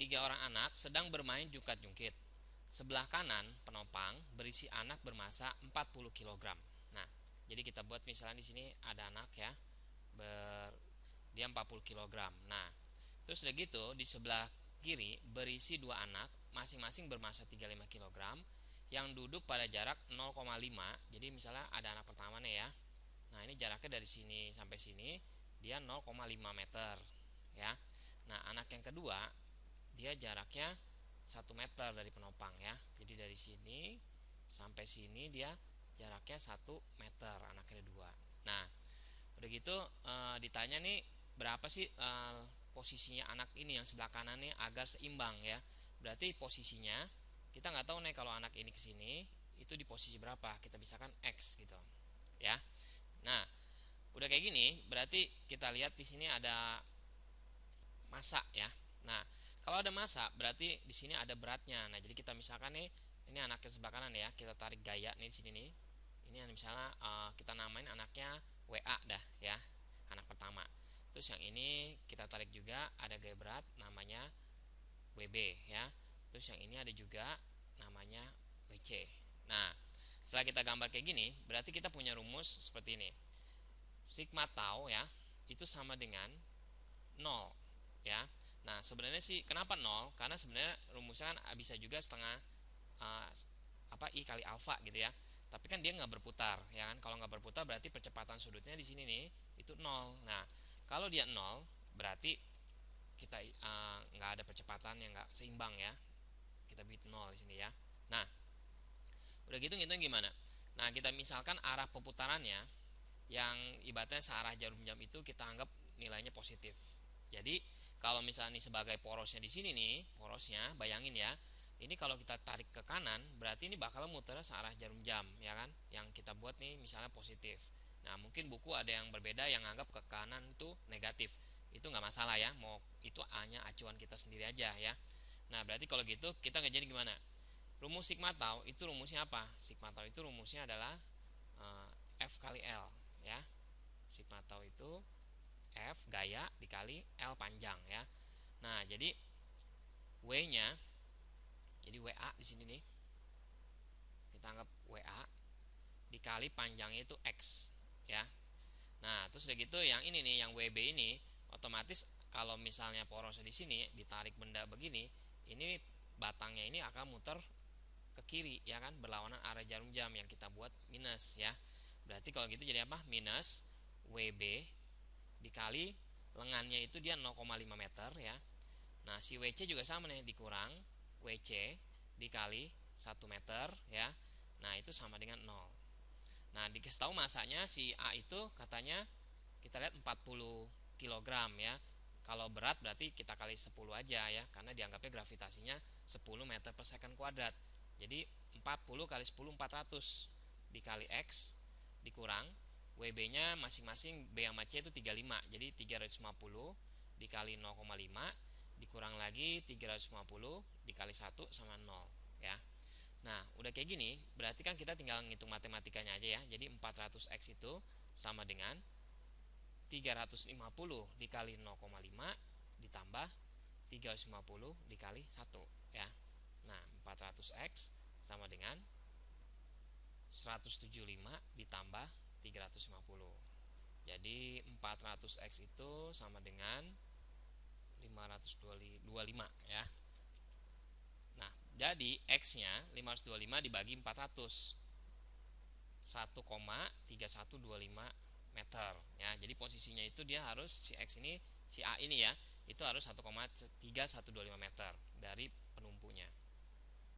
Tiga orang anak sedang bermain jungkat-jungkit. Sebelah kanan penopang berisi anak bermasa 40 kg. Nah, jadi kita buat misalnya di sini ada anak ya, dia 40 kg. Nah, terus udah gitu di sebelah kiri berisi dua anak masing-masing bermasa 35 kg yang duduk pada jarak 0,5. Jadi misalnya ada anak pertama nih ya. Nah, ini jaraknya dari sini sampai sini dia 0,5 meter ya. Nah, anak yang kedua dia jaraknya 1 meter dari penopang ya. Jadi dari sini sampai sini dia jaraknya 1 meter anak kedua. Nah, udah gitu ditanya nih berapa sih posisinya anak ini yang sebelah kanan nih agar seimbang ya. Berarti posisinya kita nggak tahu nih kalau anak ini kesini itu di posisi berapa. Kita misalkan X gitu ya. Nah, udah kayak gini berarti kita lihat di sini ada massa ya. Nah, kalau ada massa berarti di sini ada beratnya. Nah, jadi kita misalkan nih ini anaknya sebelah kanan ya, kita tarik gaya nih di sini nih. Ini misalnya kita namain anaknya WA dah ya, anak pertama. Terus yang ini kita tarik juga ada gaya berat namanya WB ya. Terus yang ini ada juga namanya WC. Nah, setelah kita gambar kayak gini, berarti kita punya rumus seperti ini. Sigma tau ya, itu sama dengan 0 ya. Nah, sebenarnya sih kenapa 0? Karena sebenarnya rumusnya kan bisa juga setengah I kali alfa gitu ya. Tapi kan dia nggak berputar ya kan. Kalau nggak berputar berarti percepatan sudutnya di sini nih itu 0. Nah, kalau dia 0 berarti kita nggak ada percepatan yang nggak seimbang ya. Kita bikin 0 di sini ya. Nah, udah gitu ngitungnya gimana? Nah, kita misalkan arah perputarannya yang ibaratnya searah jarum jam itu kita anggap nilainya positif. Jadi kalau misalnya nih sebagai porosnya di sini nih, porosnya bayangin ya. Ini kalau kita tarik ke kanan, berarti ini bakal muter searah jarum jam, ya kan? Yang kita buat nih misalnya positif. Nah, mungkin buku ada yang berbeda yang anggap ke kanan itu negatif. Itu nggak masalah ya, mau itu hanya acuan kita sendiri aja ya. Nah, berarti kalau gitu kita ngerjain gimana? Rumus sigma tau itu rumusnya apa? Sigma tau itu rumusnya adalah F kali L ya. Sigma tau itu F gaya dikali L panjang ya. Nah, jadi W-nya jadi WA di sini nih. Kita anggap WA dikali panjangnya itu X ya. Nah, terus udah gitu yang ini nih, yang WB ini otomatis kalau misalnya porosnya di sini ditarik benda begini, ini batangnya ini akan muter ke kiri ya kan, berlawanan arah jarum jam yang kita buat minus ya. Berarti kalau gitu jadi apa? Minus WB dikali lengannya itu dia 0,5 meter ya. Nah, si WC juga sama nih, dikurang WC dikali 1 meter ya. Nah, itu sama dengan 0. Nah, dikasih tahu masanya si A itu katanya kita lihat 40 kg ya. Kalau berat berarti kita kali 10 aja ya, karena dianggapnya gravitasinya 10 meter per second kuadrat. Jadi 40 kali 10 400 dikali X dikurang WB-nya masing-masing B sama C itu 35. Jadi 350 dikali 0,5 dikurang lagi 350 dikali 1 sama 0 ya. Nah, udah kayak gini, berarti kan kita tinggal ngitung matematikanya aja ya. Jadi 400X itu sama dengan 350 dikali 0,5 ditambah 350 dikali 1 ya. Nah, 400X sama dengan 175 ditambah 350. Jadi 400X itu sama dengan 525 ya. Nah, jadi X-nya 525 dibagi 400 1,3125 meter ya. Jadi posisinya itu dia harus si X ini, si A ini ya, itu harus 1,3125 meter dari penumpunya.